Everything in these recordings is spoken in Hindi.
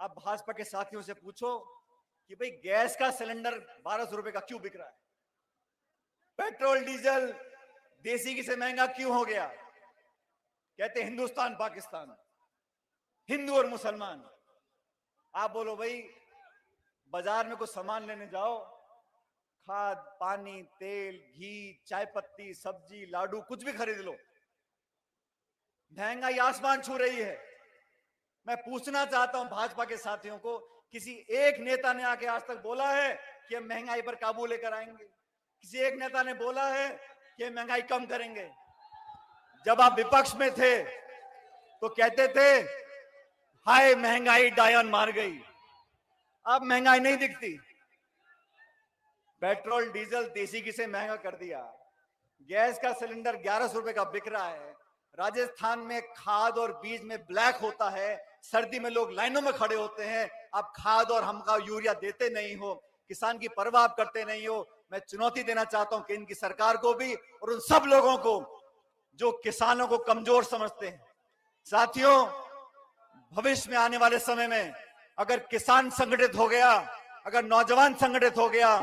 आप भाजपा के साथियों से पूछो कि भाई गैस का सिलेंडर 1200 रुपए का क्यों बिक रहा है, पेट्रोल डीजल देसी घी से महंगा क्यों हो गया। कहते हिंदुस्तान पाकिस्तान, हिंदू और मुसलमान। आप बोलो भाई बाजार में कुछ सामान लेने जाओ, खाद पानी तेल घी चाय पत्ती सब्जी लाडू कुछ भी खरीद लो, महंगाई आसमान छू रही है। मैं पूछना चाहता हूं भाजपा के साथियों को, किसी एक नेता ने आके आज तक बोला है कि हम महंगाई पर काबू लेकर आएंगे? किसी एक नेता ने बोला है कि महंगाई कम करेंगे? जब आप विपक्ष में थे तो कहते थे हाय महंगाई डायन मार गई। अब महंगाई नहीं दिखती, पेट्रोल डीजल देसी घी से महंगा कर दिया, गैस का सिलेंडर 1100 रुपए का बिक रहा है, राजस्थान में खाद और बीज में ब्लैक होता है, सर्दी में लोग लाइनों में खड़े होते हैं, आप खाद और हमका यूरिया देते नहीं हो, किसान की परवाह करते नहीं हो। मैं चुनौती देना चाहता हूं केंद्र की सरकार को भी और उन सब लोगों को जो किसानों को कमजोर समझते हैं। साथियों, भविष्य में आने वाले समय में अगर किसान संगठित हो गया, अगर नौजवान संगठित हो गया,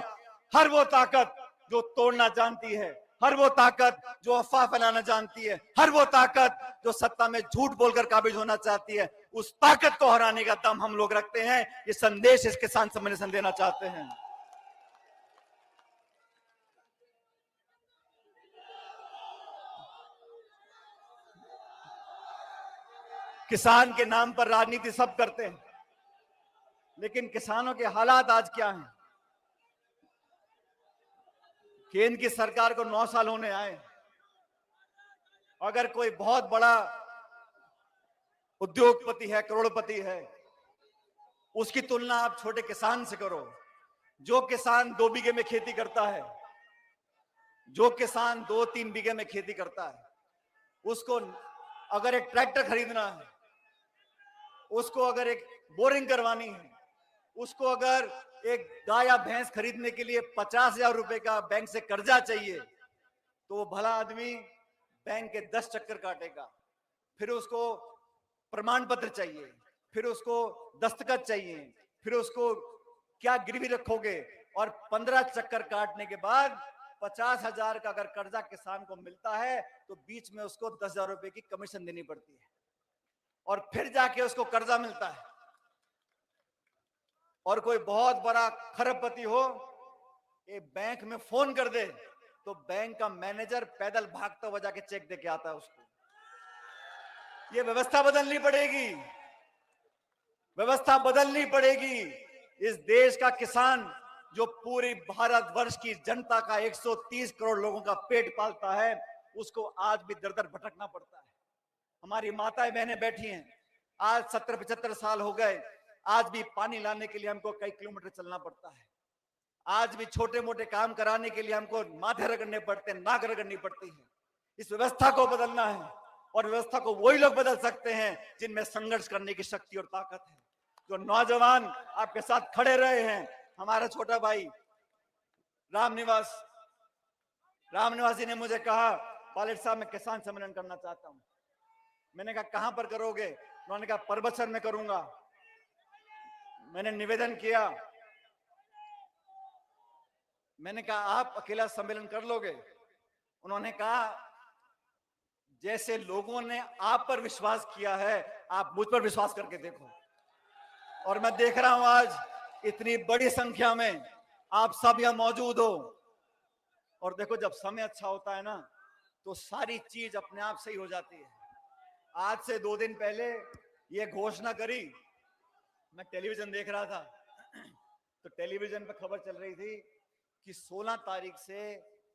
हर वो ताकत जो तोड़ना जानती है, हर वो ताकत जो अफवाह फैलाना जानती है, हर वो ताकत जो सत्ता में झूठ बोलकर काबिज होना चाहती है, उस ताकत को हराने का दम हम लोग रखते हैं। ये संदेश इस किसान सम्मेलन देना चाहते हैं। किसान के नाम पर राजनीति सब करते हैं, लेकिन किसानों के हालात आज क्या हैं? केंद्र की सरकार को 9 साल होने आए, अगर कोई बहुत बड़ा उद्योगपति है, करोड़पति है, उसकी तुलना आप छोटे किसान से करो। जो किसान 2 बीघे में खेती करता है, जो किसान 2-3 बीघे में खेती करता है, उसको अगर एक ट्रैक्टर खरीदना है, उसको अगर एक बोरिंग करवानी है, उसको अगर एक गाय या भैंस खरीदने के लिए 50,000 रुपए का बैंक से कर्जा चाहिए, तो वो भला आदमी बैंक के 10 चक्कर काटेगा, फिर उसको प्रमाण पत्र चाहिए, फिर उसको दस्तखत चाहिए, फिर उसको क्या गिरवी रखोगे, और 15 चक्कर काटने के बाद 50,000 का अगर कर्जा किसान को मिलता है तो बीच में उसको 10,000 रुपए की कमीशन देनी पड़ती है, और फिर जाके उसको कर्जा मिलता है। और कोई बहुत बड़ा खरबपति हो, एक बैंक में फोन कर दे तो बैंक का मैनेजर पैदल भागता हुआ जाके चेक देके आता है उसको। ये व्यवस्था बदलनी पड़ेगी, व्यवस्था बदलनी पड़ेगी। इस देश का किसान जो पूरी भारतवर्ष की जनता का 130 करोड़ लोगों का पेट पालता है, उसको आज भी दर दर भटकना पड़ता है। हमारी माताएं बहनें बैठी हैं, आज 70-75 साल हो गए, आज भी पानी लाने के लिए हमको कई किलोमीटर चलना पड़ता है, आज भी छोटे मोटे काम कराने के लिए हमको माथे रगड़ने पड़ते हैं, नाक रगड़नी पड़ती है। इस व्यवस्था को बदलना है, और व्यवस्था को वही लोग बदल सकते हैं जिनमें संघर्ष करने की शक्ति और ताकत है। जो नौजवान आपके साथ खड़े रहे हैं, हमारा छोटा भाई रामनिवास जी ने मुझे कहा पायलट साहब मैं किसान सम्मेलन करना चाहता हूं। मैंने कहा कहां पर करोगे? उन्होंने कहा परबतसर में करूंगा। मैंने निवेदन किया, मैंने कहा आप अकेला सम्मेलन कर लोगे? उन्होंने कहा जैसे लोगों ने आप पर विश्वास किया है, आप मुझ पर विश्वास करके देखो। और मैं देख रहा हूं आज इतनी बड़ी संख्या में आप सब यहां मौजूद हो। और देखो जब समय अच्छा होता है ना, तो सारी चीज अपने आप सही हो जाती है। आज से 2 दिन पहले ये घोषणा करी, मैं टेलीविजन देख रहा था तो टेलीविजन पर खबर चल रही थी कि 16 तारीख से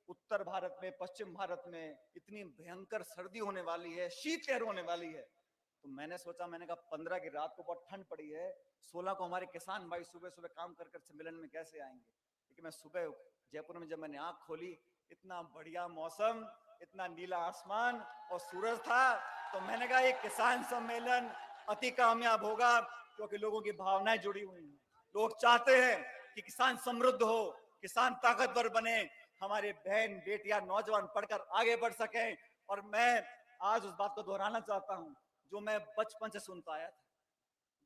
उत्तर भारत में, पश्चिम भारत में इतनी भयंकर सर्दी होने वाली है, शीतलहर होने वाली है। तो मैंने सोचा, मैंने कहा 15 की रात को बहुत ठंड पड़ी है, 16 को हमारे किसान भाई सुबह सुबह काम कर सम्मेलन में कैसे आएंगे। लेकिन मैं सुबह जयपुर में जब मैंने आंख खोली, इतना बढ़िया मौसम, इतना नीला आसमान और सूरज था, तो मैंने कहा ये किसान सम्मेलन अति कामयाब होगा, क्योंकि लोगों की भावनाएं जुड़ी हुई हैं। लोग चाहते हैं कि किसान समृद्ध हो, किसान ताकतवर बने, हमारे बहन बेटियां नौजवान पढ़कर आगे बढ़ सकें। और मैं आज उस बात को दोहराना चाहता हूं जो मैं बचपन से सुनता आया था।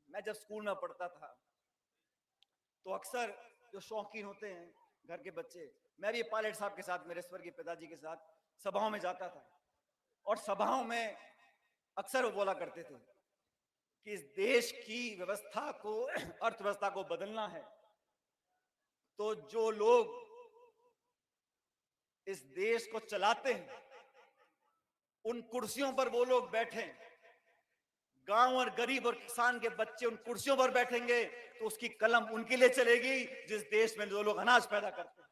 मैं जब स्कूल में पढ़ता था तो अक्सर जो शौकीन होते हैं घर के बच्चे, मैं भी पायलट साहब के साथ, मेरे स्वर्गीय पिताजी के साथ सभाओं में जाता था और सभाओं में अक्सर वो बोला करते थे कि इस देश की व्यवस्था को, अर्थव्यवस्था को बदलना है तो जो लोग इस देश को चलाते हैं उन कुर्सियों पर वो लोग बैठे, गांव और गरीब और किसान के बच्चे उन कुर्सियों पर बैठेंगे तो उसकी कलम उनके लिए चलेगी जिस देश में जो लोग अनाज पैदा करते हैं।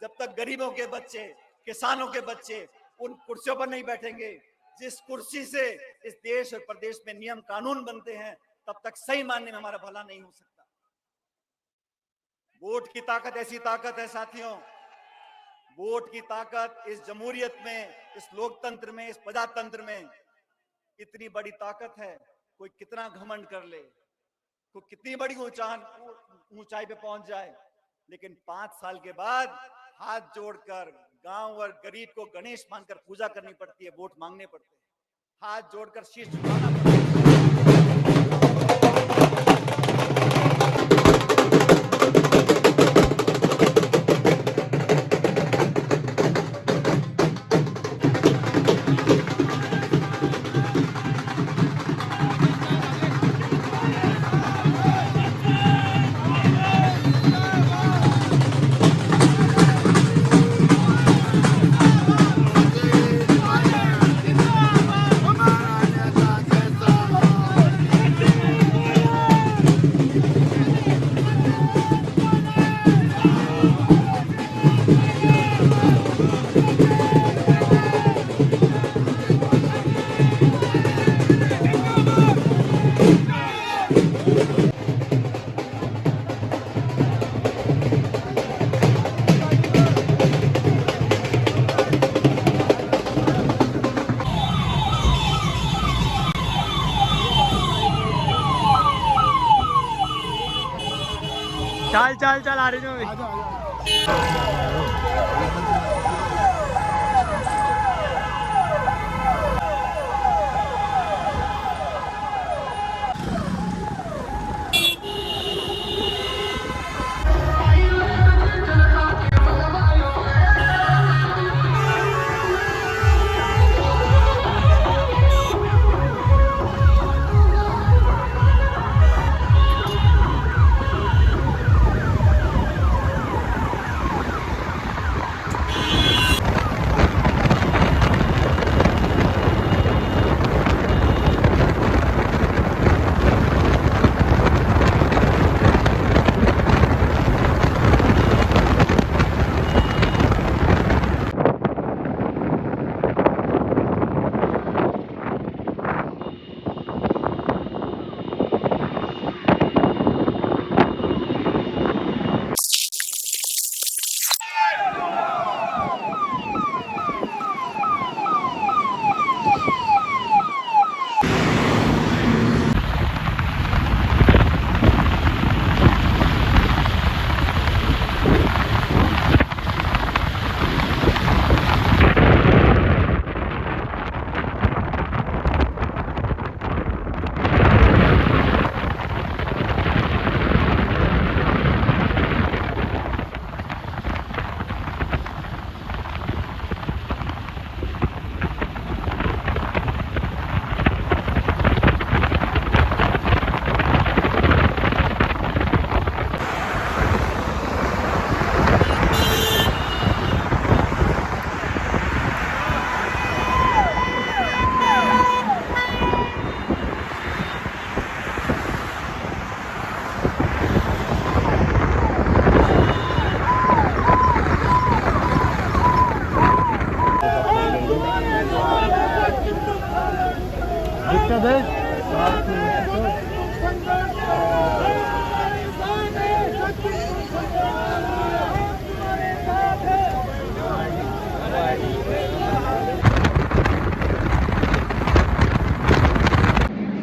जब तक गरीबों के बच्चे, किसानों के बच्चे उन कुर्सियों पर नहीं बैठेंगे, जिस कुर्सी से इस देश और प्रदेश में नियम कानून बनते हैं, तब तक सही मानने में हमारा भला नहीं हो सकता। वोट की ताकत ऐसी ताकत है साथियों, वोट की ताकत इस जमहूरियत में, इस लोकतंत्र में, इस प्रजातंत्र में इतनी बड़ी ताकत है। कोई कितना घमंड कर ले, कोई कितनी बड़ी ऊंचाई पे पहुंच जाए, लेकिन 5 साल के बाद हाथ जोड़कर गांव और गरीब को गणेश मानकर पूजा करनी पड़ती है, वोट मांगने पड़ते हैं, हाथ जोड़कर शीश झुकाना पड़ता है। चल चल चल आ रही हूँ।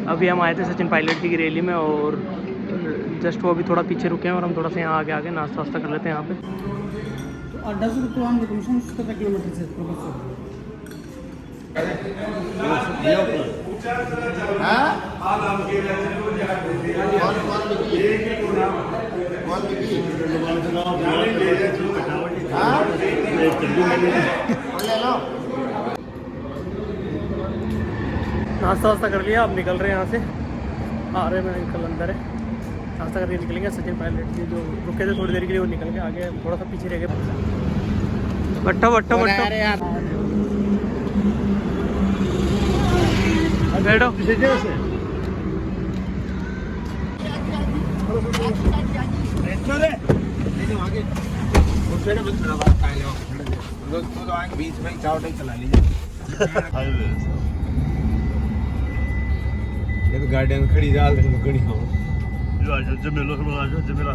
अभी हम आए थे सचिन पायलट जी की रैली में और जस्ट वो अभी थोड़ा पीछे रुके हैं और हम थोड़ा सा यहाँ आगे नाश्ता वास्ता कर लेते हैं यहाँ पे। तो अड्डा से रुकवान किलोमीटर से प्रोफेसर नाश्ता वास्ता कर लिया, अब निकल रहे हैं यहाँ से। आ रहे हैं अंकल अंदर है, नाश्ता करके निकलेंगे। सचिन पायलट जी जो रुके थे थोड़ी देर के लिए वो निकल गए, आगे थोड़ा सा पीछे रह गए। बट्टो बट्टो बट्टो बैठो। बीच में चावल चला लीजिए। ये तो गार्डन खड़ी जाल खड़ी हो जमेलो जमेला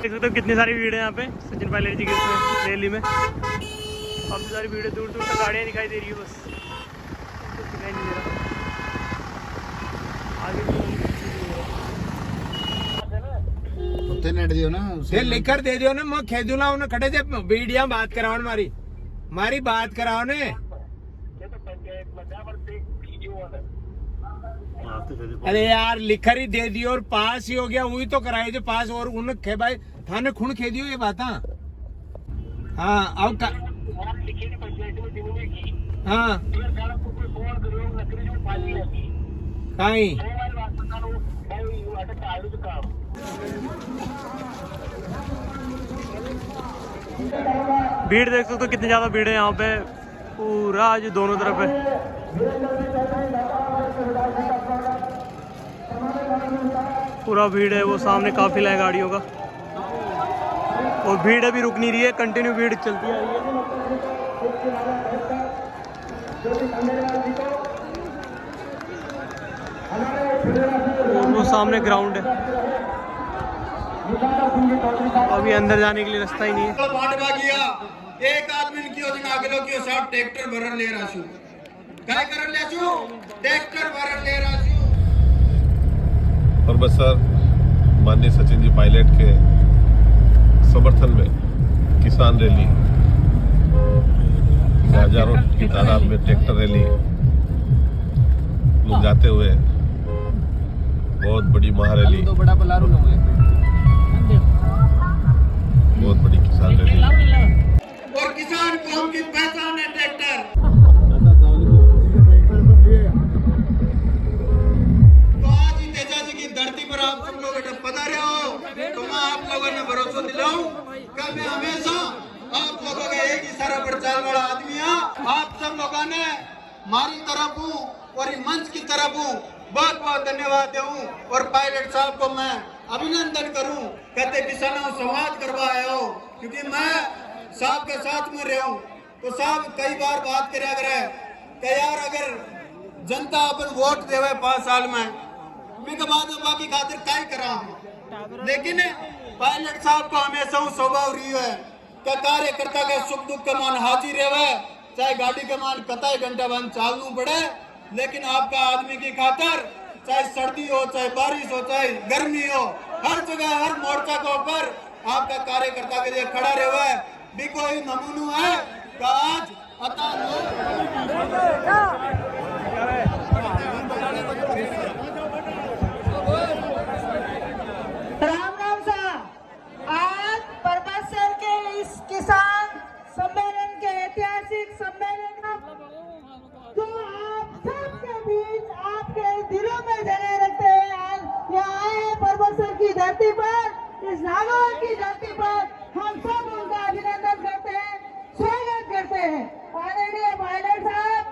देख सकते हो कितनी सारी भीड़ है यहाँ पे सचिन पायलट जी की रैली में। काफ़ी सारी भीड़ है, दूर दूर तक गाड़ियाँ दिखाई दे रही है, बस कुछ दिखाई नहीं दे रहा। आगे भी लिखकर दे दियो ना, मैं खेदूला उन्हें खड़े से वीडियो बात कराओ मारी मारी बात कराओ ने। अरे यार लिखकर ही दे दियो और पास ही हो गया, वही तो कराए जो पास। और उन्हें भाई थाने खून खे दियो ये बात। हाँ अब हाँ कहीं भीड़ देख सकते हो कितनी ज़्यादा भीड़ है यहाँ पे, पूरा आज दोनों तरफ है। पूरा भीड़ है, वो सामने काफिला है गाड़ियों का, और भीड़ अभी रुक नहीं रही है, कंटिन्यू भीड़ चलती आ रही है। और वो सामने ग्राउंड है, अभी अंदर जाने के लिए रास्ता ही नहीं है। एक आदमी की योजना आगे की साहब ट्रैक्टर भरन ले रहा छू, काय करन ले छू, ट्रैक्टर भरन ले रहा छू। और बस सर माननीय सचिन जी पायलट के समर्थन में किसान रैली, हजारों की तादाद में ट्रैक्टर रैली लोग जाते हुए, बहुत बड़ी महारैली, बहुत बड़ी किसान रैली। और किसान कौम की पहचान है ट्रैक्टर। तो आज ही तेजा जी की धरती पर आप सब लोग पधारे हो, तो मैं आप लोगों ने भरोसा दिलाऊं कि मैं हमेशा आप लोगों का एक ही सारा पर चाल वाला आदमी है। आप सब लोगों ने हमारी तरफ हूँ और मंच की तरफ हूँ बहुत बहुत धन्यवाद दूं। और पायलट साहब को मैं अभिनंदन करूं, कहते किसानों संवाद करवाए हो, क्योंकि मैं साहब के साथ में रहा हूं। तो साहब कई बार बात करे कि यार अगर जनता अपन वोट देवे 5 साल में के बाद बाकी खातिर काय करा, लेकिन पायलट साहब को हमेशा स्वभाव रही है कि कार्यकर्ता के सुख दुख के मान हाजिर रहे, चाहे गाड़ी के मान कताई घंटा बंद चालू पड़े, लेकिन आपका आदमी की खातर चाहे सर्दी हो, चाहे बारिश हो, चाहे गर्मी हो, हर जगह हर मोर्चा के ऊपर आपका कार्यकर्ता के लिए खड़ा रहे है। भी कोई नमूना है कि आज राम राम साहब, आज परबतसर के इस किसान सम्मेलन के ऐतिहासिक सम्मेलन इस नागौर की धरती पर हम सब उनका अभिनंदन करते हैं, स्वागत करते हैं। आदरणीय पायलट साहब,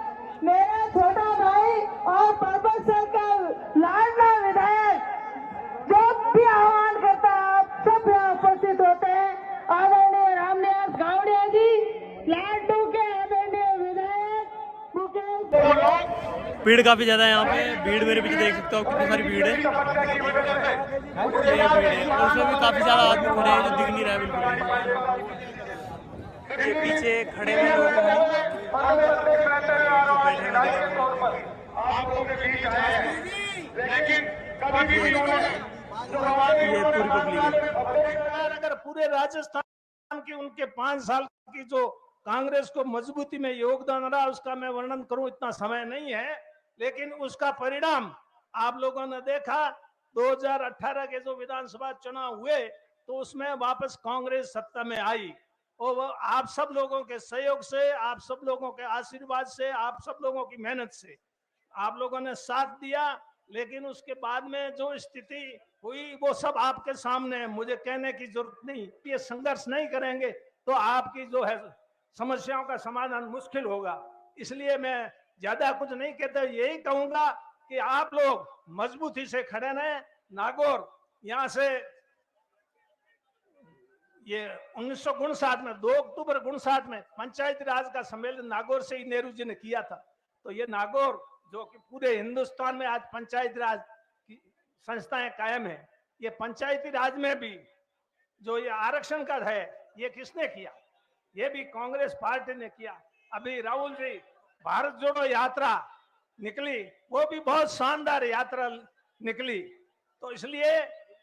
मेरा छोटा भाई और पर्वत सर का लाडला विधायक जो भी आह्वान करता है आप सब यहाँ उपस्थित होते हैं। आदरणीय रामनिवास गावड़िया जी, लाडू के आदरणीय विधायक मुकेश। भीड़ काफ़ी ज़्यादा है यहाँ पे, भीड़ मेरे पीछे देख सकते हो कितनी सारी भीड़ है, ये भीड़ है। और उसमें भी काफ़ी ज़्यादा आदमी खड़े हैं जो दिख नहीं रहा है बिल्कुल। ये पीछे खड़े हुए लोग हैं, ये पूरी पब्लिक है। अगर पूरे राजस्थान की उनके 5 साल की जो कांग्रेस को मजबूती में योगदान रहा उसका मैं वर्णन करूं, इतना समय नहीं है, लेकिन उसका परिणाम आप लोगों ने देखा। 2018 के जो विधानसभा चुनाव हुए तो उसमें वापस कांग्रेस सत्ता में आई, और वो आप सब लोगों के सहयोग से, आप सब लोगों के आशीर्वाद से, आप सब लोगों की मेहनत से आप लोगों ने साथ दिया। लेकिन उसके बाद में जो स्थिति हुई वो सब आपके सामने है, मुझे कहने की जरूरत नहीं। ये संघर्ष नहीं करेंगे तो आपकी जो है समस्याओं का समाधान मुश्किल होगा। इसलिए मैं ज्यादा कुछ नहीं कहता, यही कहूंगा कि आप लोग मजबूती से खड़े रहें। नागौर यहाँ से ये 1959 में 2 अक्टूबर 59 में पंचायती राज का सम्मेलन नागौर से ही नेहरू जी ने किया था। तो ये नागौर जो कि पूरे हिंदुस्तान में आज पंचायती राज की संस्थाएं कायम है, ये पंचायती राज में भी जो ये आरक्षण का है ये किसने किया? ये भी कांग्रेस पार्टी ने किया। अभी राहुल जी भारत जोड़ो यात्रा निकली, वो भी बहुत शानदार यात्रा निकली। तो इसलिए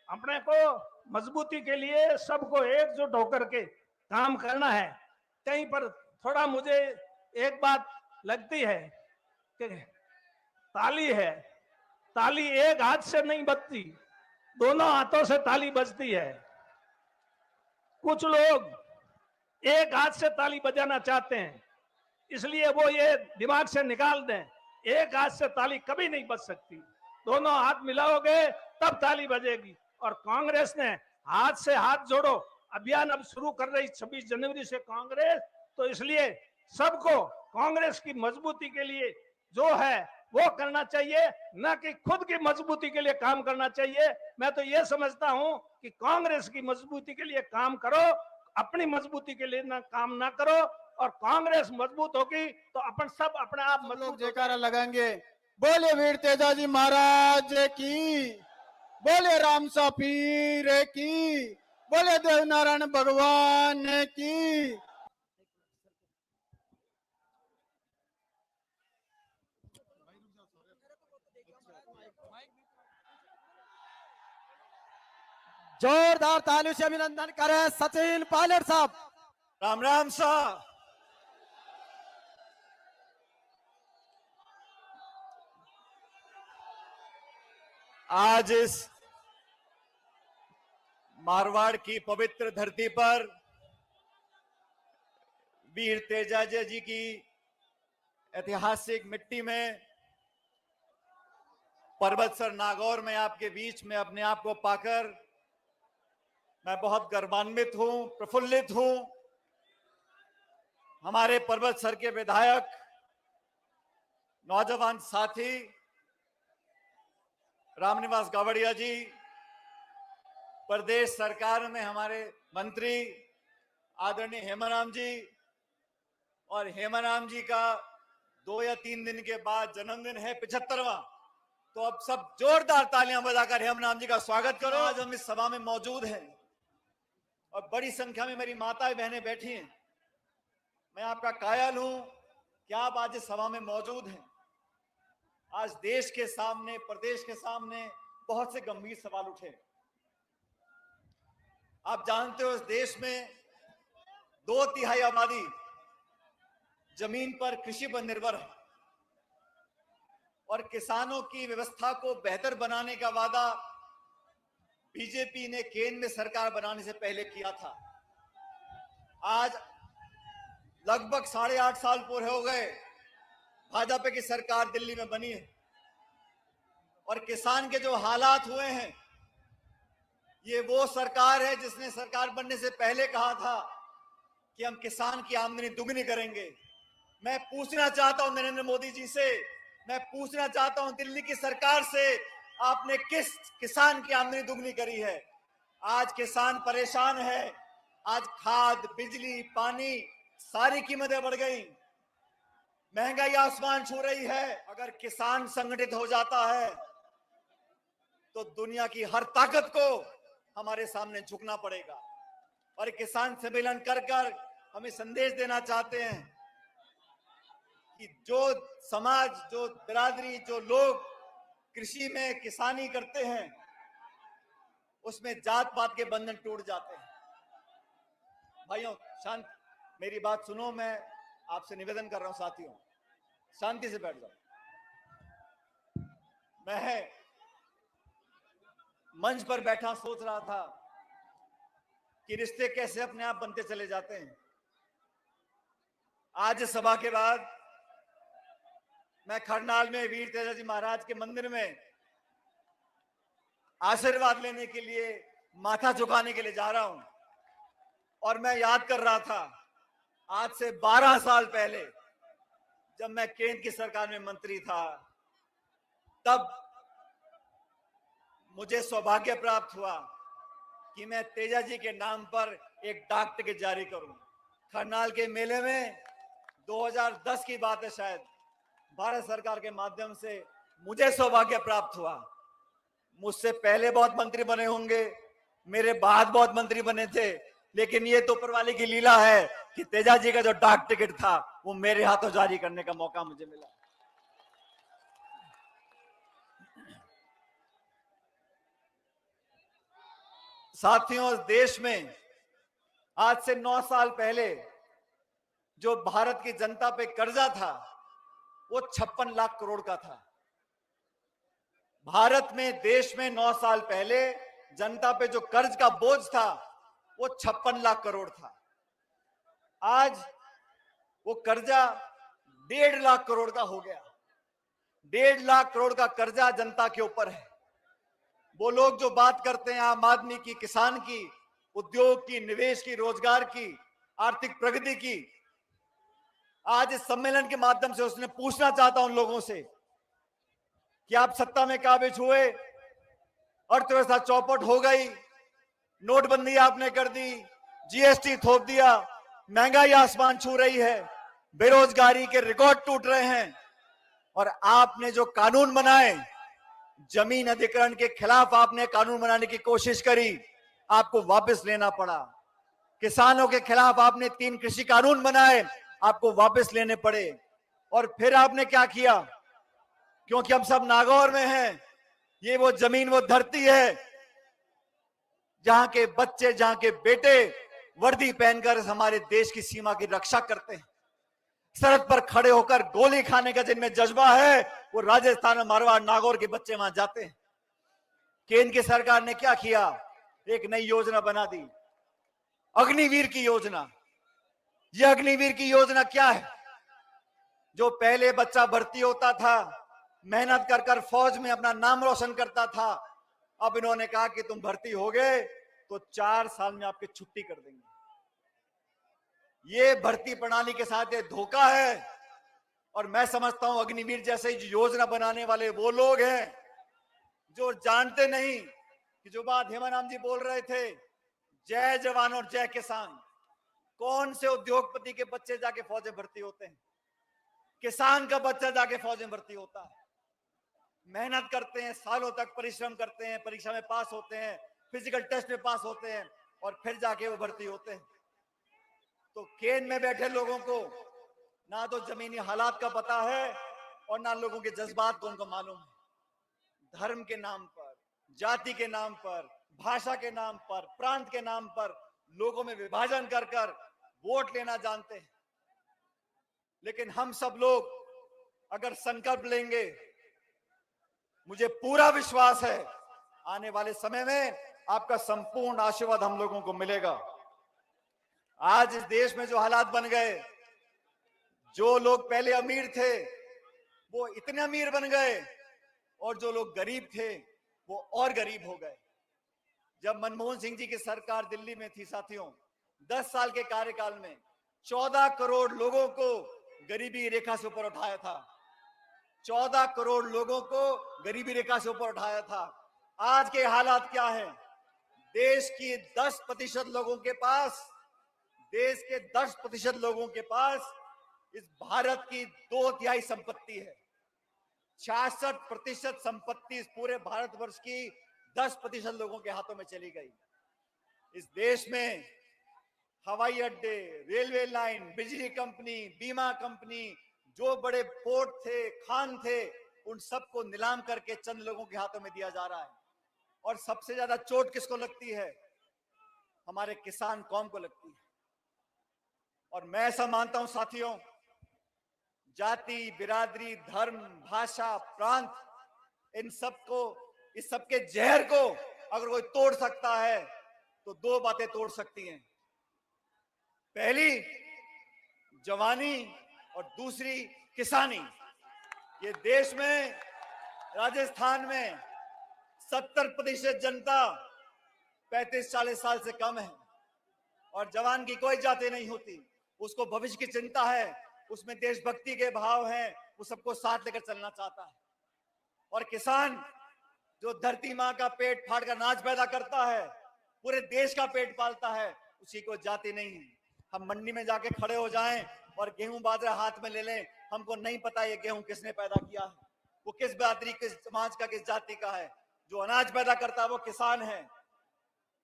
अपने को मजबूती के लिए सबको एकजुट होकर के काम करना है। कहीं पर थोड़ा मुझे एक बात लगती है कि ताली है, ताली एक हाथ से नहीं बजती, दोनों हाथों से ताली बजती है। कुछ लोग एक हाथ से ताली बजाना चाहते हैं, इसलिए वो ये दिमाग से निकाल दें, एक हाथ से ताली कभी नहीं बज सकती, दोनों हाथ मिलाओगे तब ताली बजेगी। और कांग्रेस ने हाथ से हाथ जोड़ो अभियान अब शुरू कर रही 26 जनवरी से कांग्रेस, तो इसलिए सबको कांग्रेस की मजबूती के लिए जो है वो करना चाहिए, न कि खुद की मजबूती के लिए काम करना चाहिए। मैं तो ये समझता हूं कि कांग्रेस की मजबूती के लिए काम करो, अपनी मजबूती के लिए ना काम ना करो, और कांग्रेस मजबूत होगी तो अपन सब अपने आप मजबूत जयकारा लगाएंगे। बोले वीर तेजाजी महाराज की, बोले रामसा पीर की, बोले देवनारायण भगवान की। जोरदार तालियों से अभिनंदन करें सचिन पायलट साहब। राम राम सा। आज इस मारवाड़ की पवित्र धरती पर वीर तेजाजी जी की ऐतिहासिक मिट्टी में पर्वतसर नागौर में आपके बीच में अपने आप को पाकर मैं बहुत गर्वान्वित हूं, प्रफुल्लित हूं। हमारे पर्वतसर के विधायक, नौजवान साथी रामनिवास गावड़िया जी, प्रदेश सरकार में हमारे मंत्री आदरणीय हेमाराम जी, और हेमाराम जी का 2 या 3 दिन के बाद जन्मदिन है 75वां, तो अब सब जोरदार तालियां बजाकर हेमाराम जी का स्वागत करो। आज हम इस सभा में मौजूद हैं और बड़ी संख्या में मेरी माताएं बहनें बैठी हैं। मैं आपका कायल हूं कि आप आज इस सभा में मौजूद हैं। आज देश के सामने, प्रदेश के सामने बहुत से गंभीर सवाल उठे। आप जानते हो इस देश में 2/3 आबादी जमीन पर, कृषि पर निर्भर है, और किसानों की व्यवस्था को बेहतर बनाने का वादा बीजेपी ने केंद्र में सरकार बनाने से पहले किया था। आज लगभग 8.5 साल पूरे हो गए भाजपा की सरकार दिल्ली में बनी है, और किसान के जो हालात हुए हैं ये वो सरकार है जिसने सरकार बनने से पहले कहा था कि हम किसान की आमदनी दुगनी करेंगे। मैं पूछना चाहता हूं नरेंद्र मोदी जी से, मैं पूछना चाहता हूं दिल्ली की सरकार से, आपने किस किसान की आमदनी दुगनी करी है? आज किसान परेशान है। आज खाद, बिजली, पानी, सारी कीमतें बढ़ गई, महंगाई आसमान छू रही है। अगर किसान संगठित हो जाता है तो दुनिया की हर ताकत को हमारे सामने झुकना पड़ेगा। और किसान सम्मेलन कर कर हमें संदेश देना चाहते हैं कि जो समाज, जो बिरादरी, जो लोग कृषि में किसानी करते हैं, उसमें जात पात के बंधन टूट जाते हैं। भाइयों शांत, मेरी बात सुनो, मैं आपसे निवेदन कर रहा हूं साथियों, शांति से बैठ जाओ। मैं मंच पर बैठा सोच रहा था कि रिश्ते कैसे अपने आप बनते चले जाते हैं। आज सभा के बाद मैं खरनाल में वीर तेजाजी महाराज के मंदिर में आशीर्वाद लेने के लिए, माथा झुकाने के लिए जा रहा हूं। और मैं याद कर रहा था आज से 12 साल पहले जब मैं केंद्र की सरकार में मंत्री था, तब मुझे सौभाग्य प्राप्त हुआ कि मैं तेजाजी के नाम पर एक डाक टिकट जारी करूं। खरनाल के मेले में 2010 की बात है शायद, भारत सरकार के माध्यम से मुझे सौभाग्य प्राप्त हुआ। मुझसे पहले बहुत मंत्री बने होंगे, मेरे बाद बहुत मंत्री बने थे, लेकिन ये तो ऊपर वाले की लीला है कि तेजाजी का जो डाक टिकट था वो मेरे हाथों जारी करने का मौका मुझे मिला। साथियों, देश में आज से 9 साल पहले जो भारत की जनता पे कर्जा था वो 56 लाख करोड़ का था। भारत में, देश में 9 साल पहले जनता पे जो कर्ज का बोझ था वो 56 लाख करोड़ था। आज वो कर्जा 1.5 लाख करोड़ का हो गया। 1.5 लाख करोड़ का कर्जा जनता के ऊपर है। वो लोग जो बात करते हैं आम आदमी की, किसान की, उद्योग की, निवेश की, रोजगार की, आर्थिक प्रगति की, आज इस सम्मेलन के माध्यम से उसने पूछना चाहता हूं उन लोगों से कि आप सत्ता में काबिज हुए, अर्थव्यवस्था चौपट हो गई, नोटबंदी आपने कर दी, जीएसटी थोप दिया, महंगाई आसमान छू रही है, बेरोजगारी के रिकॉर्ड टूट रहे हैं, और आपने जो कानून बनाए, जमीन अधिग्रहण के खिलाफ आपने कानून बनाने की कोशिश करी, आपको वापस लेना पड़ा। किसानों के खिलाफ आपने 3 कृषि कानून बनाए, आपको वापस लेने पड़े। और फिर आपने क्या किया? क्योंकि हम सब नागौर में हैं, ये वो जमीन, वो धरती है जहां के बच्चे, जहां के बेटे वर्दी पहनकर हमारे देश की सीमा की रक्षा करते हैं। सरहद पर खड़े होकर गोली खाने का जिनमें जज्बा है, वो राजस्थान, मारवाड़, नागौर के बच्चे वहां जाते हैं। केंद्र की सरकार ने क्या किया? एक नई योजना बना दी, अग्निवीर की योजना। यह अग्निवीर की योजना क्या है? जो पहले बच्चा भर्ती होता था, मेहनत कर कर फौज में अपना नाम रोशन करता था, अब इन्होंने कहा कि तुम भर्ती हो गए तो 4 साल में आपकी छुट्टी कर देंगे। ये भर्ती प्रणाली के साथ ये धोखा है। और मैं समझता हूं अग्निवीर जैसे योजना बनाने वाले वो लोग हैं जो जानते नहीं कि जो बात हेमाराम जी बोल रहे थे, जय जवान और जय किसान। कौन से उद्योगपति के बच्चे जाके फौज में भर्ती होते हैं? किसान का बच्चा जाके फौज में भर्ती होता है। मेहनत करते हैं, सालों तक परिश्रम करते हैं, परीक्षा में पास होते हैं, फिजिकल टेस्ट में पास होते हैं, और फिर जाके वो भर्ती होते हैं। तो केंद्र में बैठे लोगों को ना तो जमीनी हालात का पता है और ना लोगों के जज्बात को उनको मालूम है। धर्म के नाम पर, जाति के नाम पर, भाषा के नाम पर, प्रांत के नाम पर लोगों में विभाजन कर कर वोट लेना जानते हैं। लेकिन हम सब लोग अगर संकल्प लेंगे, मुझे पूरा विश्वास है आने वाले समय में आपका संपूर्ण आशीर्वाद हम लोगों को मिलेगा। आज इस देश में जो हालात बन गए, जो लोग पहले अमीर थे वो इतने अमीर बन गए, और जो लोग गरीब थे वो और गरीब हो गए। जब मनमोहन सिंह जी की सरकार दिल्ली में थी साथियों, 10 साल के कार्यकाल में 14 करोड़ लोगों को गरीबी रेखा से ऊपर उठाया था। 14 करोड़ लोगों को गरीबी रेखा से ऊपर उठाया था। आज के हालात क्या है? देश की 10% लोगों के पास, देश के 10% लोगों के पास इस भारत की 2/3 संपत्ति है। 66% संपत्ति इस पूरे भारतवर्ष की 10% लोगों के हाथों में चली गई। इस देश में हवाई अड्डे, रेलवे लाइन, बिजली कंपनी, बीमा कंपनी, जो बड़े पोर्ट थे, खान थे, उन सबको नीलाम करके चंद लोगों के हाथों में दिया जा रहा है। और सबसे ज्यादा चोट किसको लगती है? हमारे किसान कौम को लगती है। और मैं ऐसा मानता हूं साथियों, जाति, बिरादरी, धर्म, भाषा, प्रांत, इन सबको, इस सबके जहर को अगर कोई तोड़ सकता है तो 2 बातें तोड़ सकती हैं। पहली जवानी और दूसरी किसानी। ये देश में, राजस्थान में 70% जनता 35-40 साल से कम है और जवान की कोई जाति नहीं होती। उसको भविष्य की चिंता है, उसमें देशभक्ति के भाव हैं, वो सबको साथ लेकर चलना चाहता है। और किसान जो धरती माँ का पेट फाड़ कर अनाज पैदा करता है, पूरे देश का पेट पालता है, उसी को जाति नहीं है। हम मंडी में जाके खड़े हो जाएं और गेहूं बाजरा हाथ में ले लें, हमको नहीं पता ये गेहूं किसने पैदा किया है, वो किस बिरादरी, किस समाज का, किस जाति का है। जो अनाज पैदा करता है वो किसान है।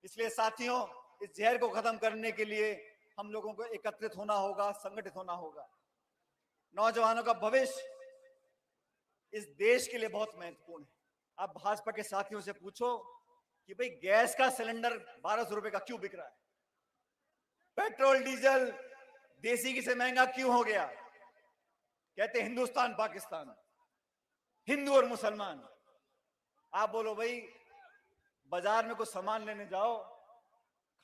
इसलिए साथियों, इस जहर को खत्म करने के लिए हम लोगों को एकत्रित होना होगा, संगठित होना होगा। नौजवानों का भविष्य इस देश के लिए बहुत महत्वपूर्ण है। आप भाजपा के साथियों से पूछो कि भाई गैस का सिलेंडर 1200 रुपए का क्यों बिक रहा है? पेट्रोल डीजल देसी घी से महंगा क्यों हो गया? कहते हिंदुस्तान पाकिस्तान, हिंदू और मुसलमान। आप बोलो भाई, बाजार में कुछ सामान लेने जाओ,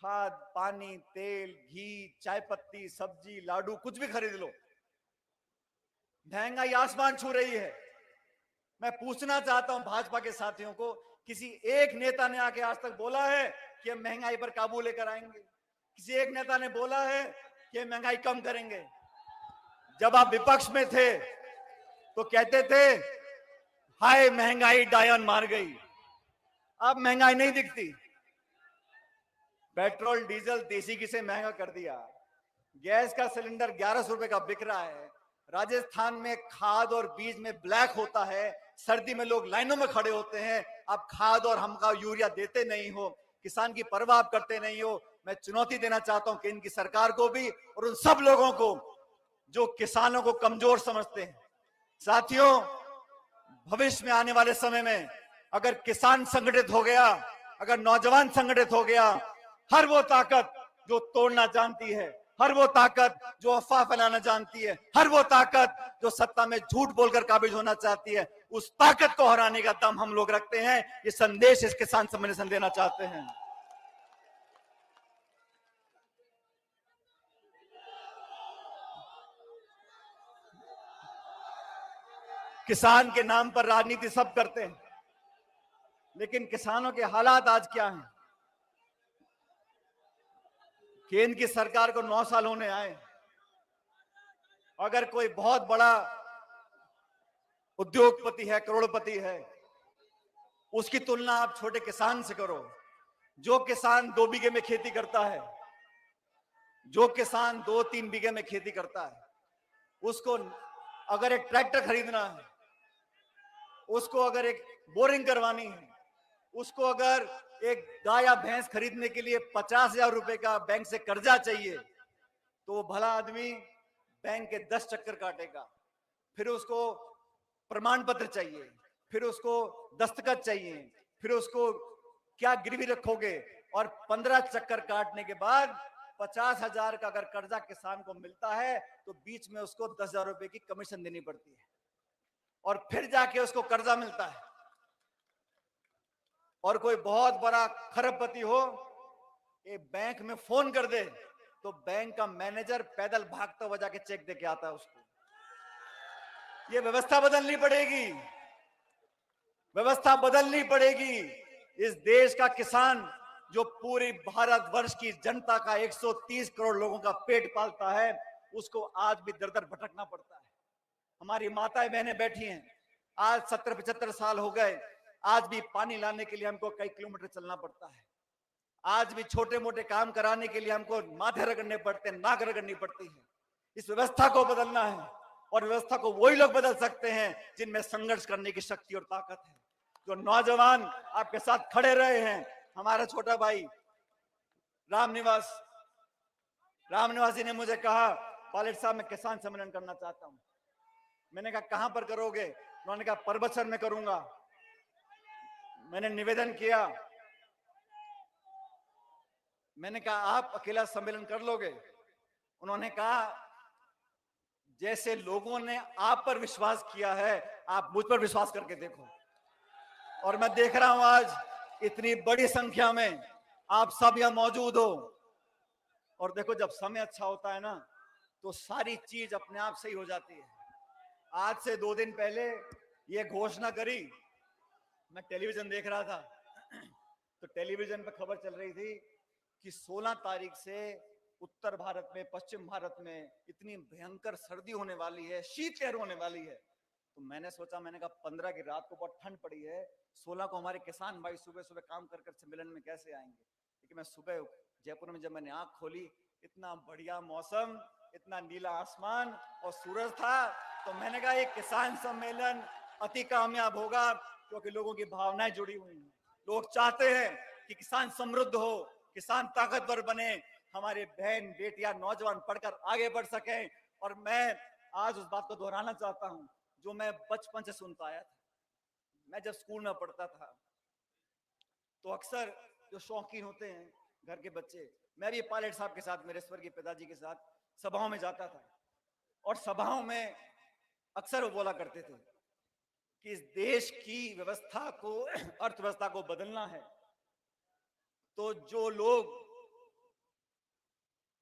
खाद, पानी, तेल, घी, चाय पत्ती, सब्जी, लाडू, कुछ भी खरीद लो, महंगाई आसमान छू रही है। मैं पूछना चाहता हूं भाजपा के साथियों को, किसी एक नेता ने आके आज तक बोला है कि हम महंगाई पर काबू लेकर आएंगे? किसी एक नेता ने बोला है कि महंगाई कम करेंगे? जब आप विपक्ष में थे तो कहते थे हाय महंगाई डायन मार गई। अब महंगाई नहीं दिखती। पेट्रोल डीजल देसी घी से महंगा कर दिया, गैस का सिलेंडर 1100 रुपए का बिक रहा है। राजस्थान में खाद और बीज में ब्लैक होता है, सर्दी में लोग लाइनों में खड़े होते हैं, आप खाद और हमका यूरिया देते नहीं हो, किसान की परवाह करते नहीं हो। मैं चुनौती देना चाहता हूं कि इनकी सरकार को भी और उन सब लोगों को जो किसानों को कमजोर समझते हैं। साथियों, भविष्य में आने वाले समय में अगर किसान संगठित हो गया, अगर नौजवान संगठित हो गया, हर वो ताकत जो तोड़ना जानती है, हर वो ताकत जो अफवाह फैलाना जानती है, हर वो ताकत जो सत्ता में झूठ बोलकर काबिज होना चाहती है, उस ताकत को हराने का दम हम लोग रखते हैं। ये संदेश इस किसान सम्मेलन देना चाहते हैं। किसान के नाम पर राजनीति सब करते हैं, लेकिन किसानों के हालात आज क्या हैं? केंद्र की सरकार को 9 साल होने आए। अगर कोई बहुत बड़ा उद्योगपति है, करोड़पति है, उसकी तुलना आप छोटे किसान से करो। जो किसान 2 बीघे में खेती करता है, जो किसान 2-3 बीघे में खेती करता है, उसको अगर एक ट्रैक्टर खरीदना है, उसको अगर एक बोरिंग करवानी है, उसको अगर एक गाय या भैंस खरीदने के लिए 50,000 रुपए का बैंक से कर्जा चाहिए, तो वो भला आदमी बैंक के 10 चक्कर काटेगा। फिर उसको प्रमाण पत्र चाहिए, फिर उसको दस्तखत चाहिए, फिर उसको क्या गिरवी रखोगे, और 15 चक्कर काटने के बाद 50,000 का अगर कर्जा किसान को मिलता है तो बीच में उसको 10,000 रुपए की कमीशन देनी पड़ती है, और फिर जाके उसको कर्जा मिलता है। और कोई बहुत बड़ा खरबपति हो, एक बैंक में फोन कर दे तो बैंक का मैनेजर पैदल भागता हुआ जाके चेक देके आता है उसको। ये व्यवस्था बदलनी पड़ेगी, व्यवस्था बदलनी पड़ेगी। इस देश का किसान जो पूरी भारतवर्ष की जनता का 130 करोड़ लोगों का पेट पालता है, उसको आज भी दर दर भटकना पड़ता है। हमारी माताएं बहनें बैठी हैं, आज 70-75 साल हो गए, आज भी पानी लाने के लिए हमको कई किलोमीटर चलना पड़ता है। आज भी छोटे मोटे काम कराने के लिए हमको माथे रगड़ने पड़ते हैं, नाक रगड़नी पड़ती है। इस व्यवस्था को बदलना है, और व्यवस्था को वही लोग बदल सकते हैं जिनमें संघर्ष करने की शक्ति और ताकत है। जो नौजवान आपके साथ खड़े रहे हैं, हमारा छोटा भाई रामनिवास जी ने मुझे कहा, पायलट साहब मैं किसान सम्मेलन करना चाहता हूं। मैंने कहा कहां पर करोगे? उन्होंने कहा परबतसर में करूंगा। मैंने निवेदन किया, मैंने कहा आप अकेला सम्मेलन कर लोगे? उन्होंने कहा जैसे लोगों ने आप पर विश्वास किया है, आप मुझ पर विश्वास करके देखो। और मैं देख रहा हूं आज इतनी बड़ी संख्या में आप सब यहां मौजूद हो। और देखो, जब समय अच्छा होता है ना, तो सारी चीज अपने आप सही हो जाती है। आज से 2 दिन पहले ये घोषणा करी, मैं टेलीविजन देख रहा था, तो टेलीविजन पर खबर चल रही थी कि 16 तारीख से उत्तर भारत में, पश्चिम भारत में इतनी भयंकर सर्दी होने वाली है, शीतलहर होने वाली है। तो मैंने सोचा, मैंने कहा 15 की रात को बहुत ठंड पड़ी है, 16 को हमारे किसान भाई सुबह सुबह काम कर कर सम्मेलन में कैसे आएंगे। लेकिन मैं सुबह जयपुर में जब मैंने आंख खोली, इतना बढ़िया मौसम, इतना नीला आसमान और सूरज था, तो मैंने कहा ये किसान सम्मेलन अति कामयाब होगा, क्योंकि लोगों की भावनाएं जुड़ी हुई हैं। लोग चाहते हैं कि किसान समृद्ध हो, किसान ताकतवर बने, हमारे बहन बेटियां नौजवान पढ़कर आगे बढ़ सकें। और मैं आज उस बात को दोहराना चाहता हूं जो मैं बचपन से सुनता आया था। मैं जब स्कूल में पढ़ता था तो अक्सर जो शौकीन होते हैं घर के बच्चे, मैं भी पायलट साहब के साथ, मेरे स्वर्गीय पिताजी के साथ सभाओं में जाता था। और सभाओं में अक्सर वो बोला करते थे कि इस देश की व्यवस्था को, अर्थव्यवस्था को बदलना है, तो जो लोग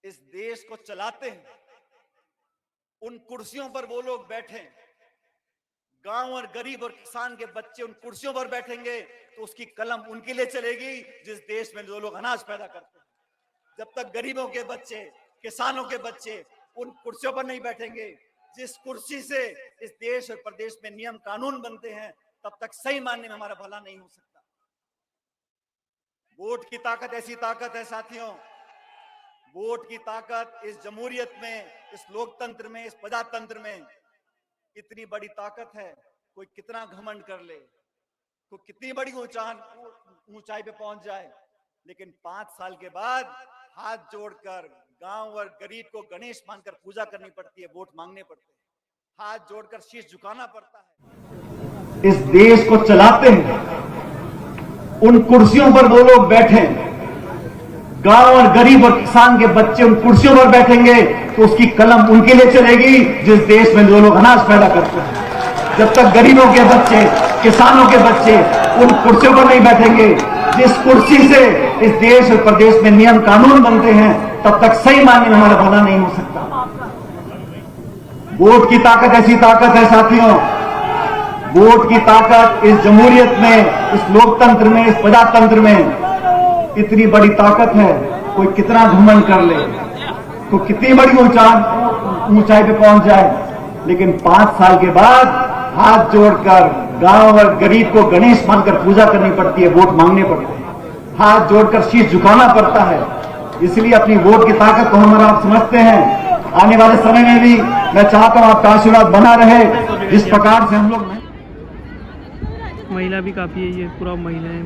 इस देश को चलाते हैं उन कुर्सियों पर वो लोग बैठे। गांव और गरीब और किसान के बच्चे उन कुर्सियों पर बैठेंगे तो उसकी कलम उनके लिए चलेगी जिस देश में जो लोग अनाज पैदा करते हैं। जब तक गरीबों के बच्चे, किसानों के बच्चे उन कुर्सियों पर नहीं बैठेंगे, जिस कुर्सी से इस देश और प्रदेश में नियम कानून बनते हैं, तब तक सही मानने में हमारा भला नहीं हो सकता। वोट की ताकत ऐसी ताकत है साथियों, वोट की ताकत इस जमहूरियत में, इस लोकतंत्र में, इस प्रजातंत्र में इतनी बड़ी ताकत है। कोई कितना घमंड कर ले, कोई कितनी बड़ी ऊंचाई पे पहुंच जाए, लेकिन 5 साल के बाद हाथ जोड़कर गांव और गरीब को गणेश मानकर पूजा करनी पड़ती है, वोट मांगने पड़ते हैं, हाथ जोड़कर शीश झुकाना पड़ता है। इस देश को चलाते हैं उन कुर्सियों पर वो लोग बैठे, गांव और गरीब और किसान के बच्चे उन कुर्सियों पर बैठेंगे तो उसकी कलम उनके लिए चलेगी जिस देश में जो लोग अनाज पैदा करते हैं। जब तक गरीबों के बच्चे, किसानों के बच्चे उन कुर्सियों पर नहीं बैठेंगे, जिस कुर्सी से इस देश और प्रदेश में नियम कानून बनते हैं, तब तक सही मानने में हमारा भला नहीं हो सकता। वोट की ताकत ऐसी ताकत है साथियों, वोट की ताकत इस जमहूरियत में, इस लोकतंत्र में, इस प्रजातंत्र में इतनी बड़ी ताकत है। कोई कितना घमंड कर ले, कोई कितनी बड़ी ऊंचाई पे पहुंच जाए, लेकिन 5 साल के बाद हाथ जोड़कर गांव और गरीब को गणेश मानकर पूजा करनी पड़ती है, वोट मांगने पड़ते हैं, हाथ जोड़कर शीश झुकाना पड़ता है। इसलिए अपनी वोट की ताकत को हम आप समझते हैं। आने वाले समय में भी मैं चाहता हूं आपका आशीर्वाद बना रहे। जिस प्रकार से हम लोग, महिला भी काफी है, ये पूरा महिलाएं।